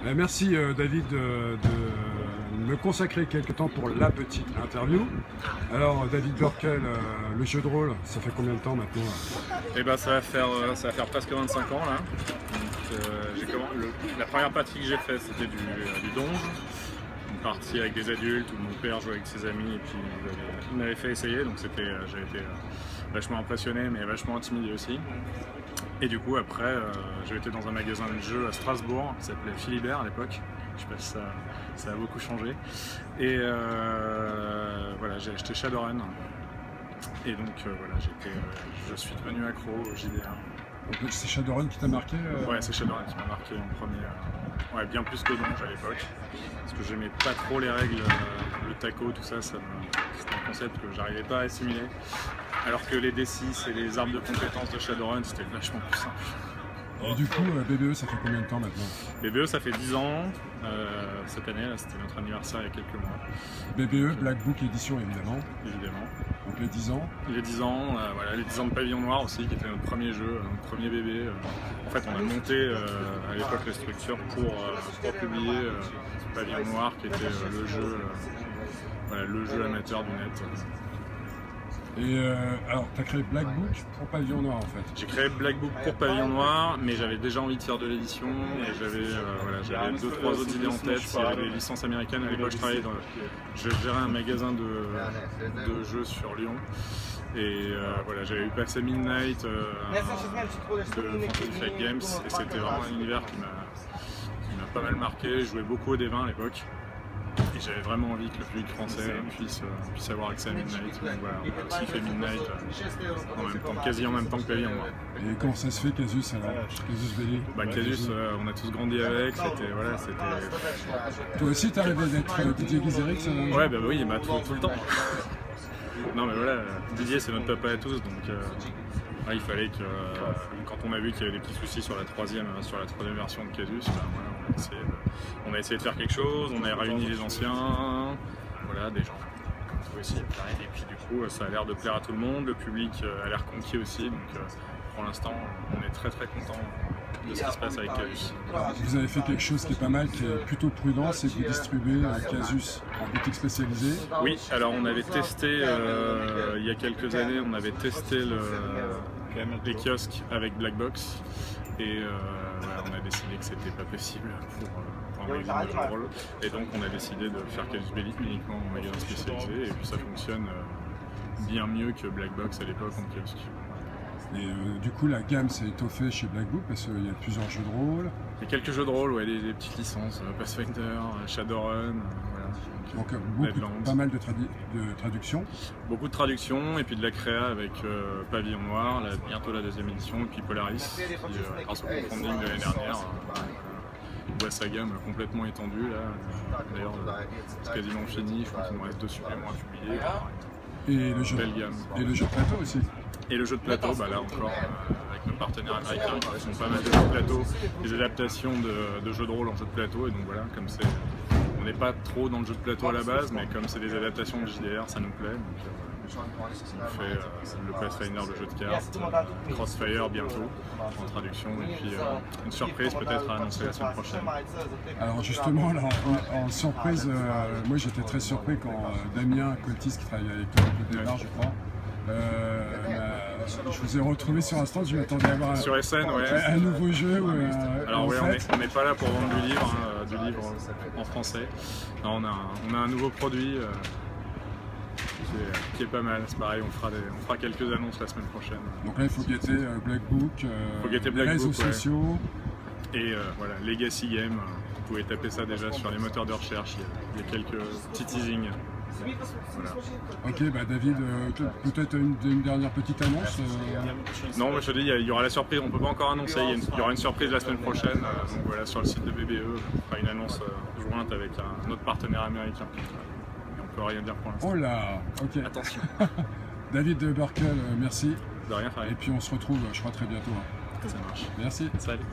Merci David de me consacrer quelques temps pour la petite interview. Alors David Burkel, le jeu de rôle, ça fait combien de temps maintenant? Eh ben, ça va faire presque 25 ans là. La première partie que j'ai faite c'était du donge. Une partie avec des adultes où mon père jouait avec ses amis et puis il m'avait fait essayer, donc j'ai été vachement impressionné mais vachement intimidé aussi. Et du coup après j'ai été dans un magasin de jeux à Strasbourg qui s'appelait Philibert à l'époque. Je sais pas si ça a beaucoup changé. Et voilà, j'ai acheté Shadowrun. Et donc voilà, je suis devenu accro au JDR. Donc c'est Shadowrun qui t'a marqué Ouais, c'est Shadowrun qui m'a marqué en premier. Ouais, bien plus que Donge à l'époque. Parce que j'aimais pas trop les règles, le taco, tout ça, c'était un concept que j'arrivais pas à assimiler. Alors que les D6 et les arbres de compétences de Shadowrun, c'était vachement plus simple. Et du coup, BBE, ça fait combien de temps maintenant? BBE, ça fait 10 ans. Cette année, là, c'était notre anniversaire il y a quelques mois. BBE, Black Book édition évidemment. Évidemment. Donc les 10 ans. Les 10 ans, voilà, les 10 ans de Pavillon Noir aussi, qui était notre premier jeu, notre premier bébé. En fait, on a monté à l'époque la structure pour publier Pavillon Noir, qui était le jeu amateur du net. Et alors, tu as créé Black Book pour Pavillon Noir en fait? J'ai créé Black Book pour Pavillon Noir, mais j'avais déjà envie de faire de l'édition et j'avais 2-3 autres idées en tête. Il y avait des licences américaines. À l'époque, je gérais un magasin de jeux sur Lyon. Et voilà, j'avais vu passer Midnight de Fantasy Flight Games et c'était vraiment un univers qui m'a pas mal marqué. Je jouais beaucoup au D20 à l'époque. Et j'avais vraiment envie que le public français puisse avoir accès à Midnight. Donc voilà, on a aussi fait Midnight quasi en même temps que Pavillon Noir. Et comment ça se fait Casus alors? Casus Belli? Casus, on a tous grandi avec, Toi aussi t'arrivais d'être Didier Guizeric? Ouais, bah oui, tout le temps. Non mais voilà, Didier c'est notre papa à tous, donc il fallait que, quand on a vu qu'il y avait des petits soucis sur la troisième version de Casus, voilà, on a essayé de faire quelque chose, on a réuni les anciens, voilà, des gens comme toi aussi, et puis du coup ça a l'air de plaire à tout le monde, le public a l'air conquis aussi, donc pour l'instant on est très content de ce qui se passe avec Casus. Vous avez fait quelque chose qui est pas mal, qui est plutôt prudent, c'est que vous distribuez Casus en boutique spécialisée. Oui, alors on avait testé, il y a quelques années, on avait testé les kiosques avec Black Box et voilà, on a décidé que c'était pas possible pour un magasin de jeux de rôle et donc on a décidé de faire Casus Belli uniquement en magasin spécialisé et puis ça fonctionne bien mieux que Black Box à l'époque en kiosque. Et du coup la gamme s'est étoffée chez Black Book parce qu'il y a plusieurs jeux de rôle. Il y a quelques jeux de rôle, ouais, des petites licences, Pathfinder, Shadowrun, voilà. Donc pas mal de traductions. Beaucoup de traductions et puis de la créa avec Pavillon Noir, bientôt la deuxième édition, et puis Polaris, qui grâce au crowdfunding de l'année dernière voit sa gamme complètement étendue. D'ailleurs c'est quasiment fini, je crois qu'il nous reste 2 suppléments à publier. Et le jeu de plateau aussi. Et le jeu de plateau, là encore, avec nos partenaires américains qui font pas mal de jeux de plateau, des adaptations de jeux de rôle en jeu de plateau, et donc voilà, on n'est pas trop dans le jeu de plateau à la base, mais comme c'est des adaptations de JDR, ça nous plaît. Donc, on fait le Pathfinder de jeu de cartes, Crossfire bientôt, en traduction, et puis une surprise peut-être à annoncer la semaine prochaine. Alors justement, là, en surprise, moi j'étais très surpris quand Damien Coltis, qui travaille avec toi au départ, je crois, je vous ai retrouvé sur un stand, je m'attendais à avoir sur SN, ouais. Un nouveau jeu. Alors ouais, on n'est pas là pour vendre du livre en français. Non, on a un nouveau produit qui est pas mal, c'est pareil, on fera quelques annonces la semaine prochaine. Donc là il faut guetter Black Book, les réseaux sociaux. Ouais. Et voilà, Legacy Game, vous pouvez taper ça déjà sur les moteurs de recherche, il y a quelques petits teasings. Voilà. Ok, David, peut-être une dernière petite annonce Non, moi je te dis, il y aura la surprise, on ne peut pas encore annoncer, il y aura une surprise la semaine prochaine, donc voilà, sur le site de BBE, on fera une annonce jointe avec un autre partenaire américain. Et on ne peut rien dire pour l'instant. Oh là, ok. Attention. David Burkel, merci. De rien, Farid. Et puis on se retrouve, je crois, très bientôt. Ça marche. Merci. Salut.